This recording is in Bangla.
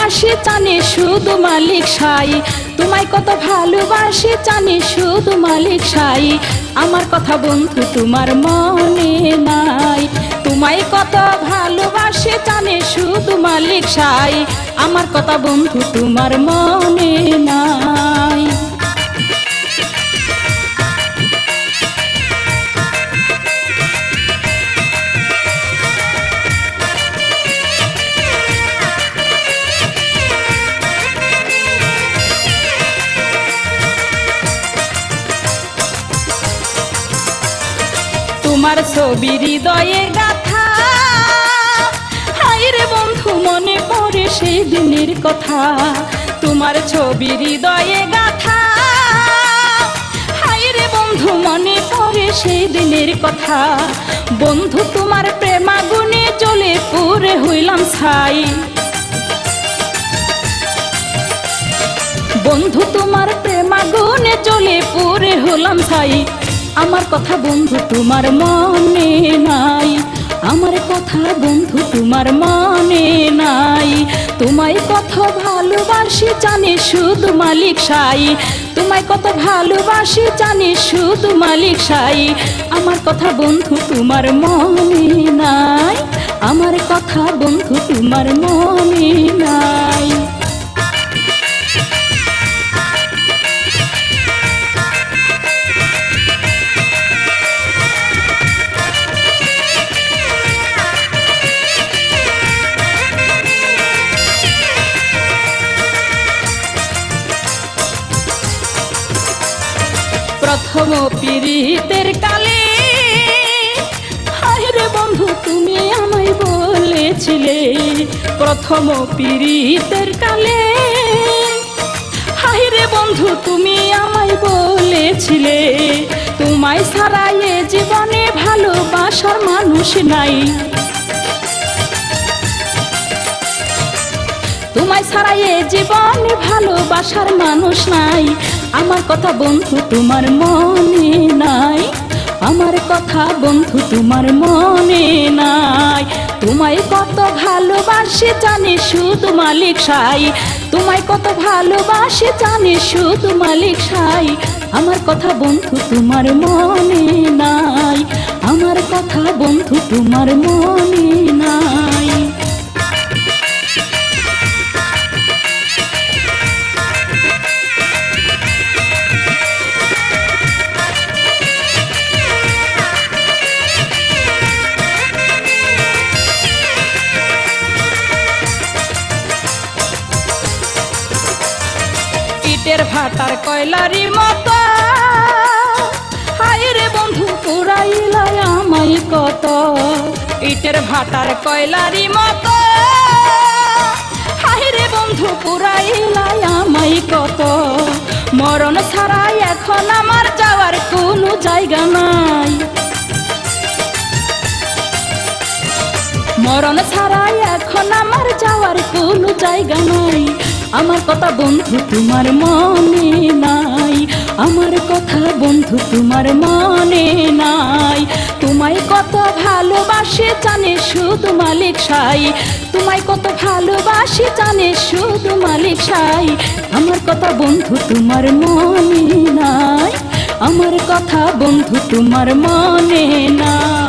ভালোবাসি জানে শুধু মালিক সাই। তোমায় কত ভালোবাসি জানে শুধু মালিক সাই। আমার কথা বন্ধু তোমার মনে নাই। তোমায় কত ভালোবাসি জানে শুধু মালিক সাই। আমার কথা বন্ধু তোমার মনে নাই। তোমার ছবি হৃদয়ে গাথা, হায় রে বন্ধু মনে পড়ে সেই দিনের কথা। তোমার ছবি হৃদয়ে গাথা, হায় রে বন্ধু মনে পড়ে সেই দিনের কথা। বন্ধু তোমার প্রেমাগুনে জ্বলে পুড়ে হইলাম ছাই। বন্ধু তোমার প্রেমাগুনে জ্বলে পুড়ে হলাম ছাই। আমার কথা বন্ধু তোমার মনে নাই। আমার কথা বন্ধু তোমার মনে নাই। তোমায় কত ভালোবাসি জানে শুধু মালিক সাই। তোমায় কত ভালোবাসি জানে শুধু মালিক সাই। আমার কথা বন্ধু তোমার মনে নাই। আমার কথা বন্ধু তোমার মনে নাই। প্রথম পিরিতের কালে, হায় রে বন্ধু তুমি আমায় বলেছিলে। প্রথম পিরিতের কালে, হায় রে বন্ধু তুমি আমায় বলেছিলে। তোমায় ছাড়া এ জীবনে ভালোবাসার মানুষ নাই। তোমায় ছাড়া এ জীবনে ভালোবাসার মানুষ নাই। আমার কথা বন্ধু তোমার মনে নাই। আমার কথা বন্ধু তোমার মনে নাই। তোমায় কত ভালোবাসি জানে শুধু মালিক সাই। তোমায় কত ভালোবাসি জানে শুধু মালিক সাই। আমার কথা বন্ধু তোমার মনে নাই। আমার কথা বন্ধু তোমার মনে নাই। ইটের ভাটার কয়লারি মতো, হায় রে বন্ধু পুরাইলাই আমায় কত। ইটের ভাটার কয়লারি মতো, হায় রে বন্ধু পুরাইলাই আমায় কত। মরণ ছাড়া এখন আমার যাওয়ার কোনো জায়গা নাই। মরণ ছাড়া এখন আমার যাওয়ার কোনো জায়গা নাই। আমার কথা বন্ধু তোমার মনে নাই। আমার কথা বন্ধু তোমার মনে নাই। তোমায় কত ভালোবাসে জানে শুধু মালিক সাই। তোমায় কত ভালোবাসে জানে শুধু মালিক সাই। আমার কথা বন্ধু তোমার মনে নাই। আমার কথা বন্ধু তোমার মনে নাই।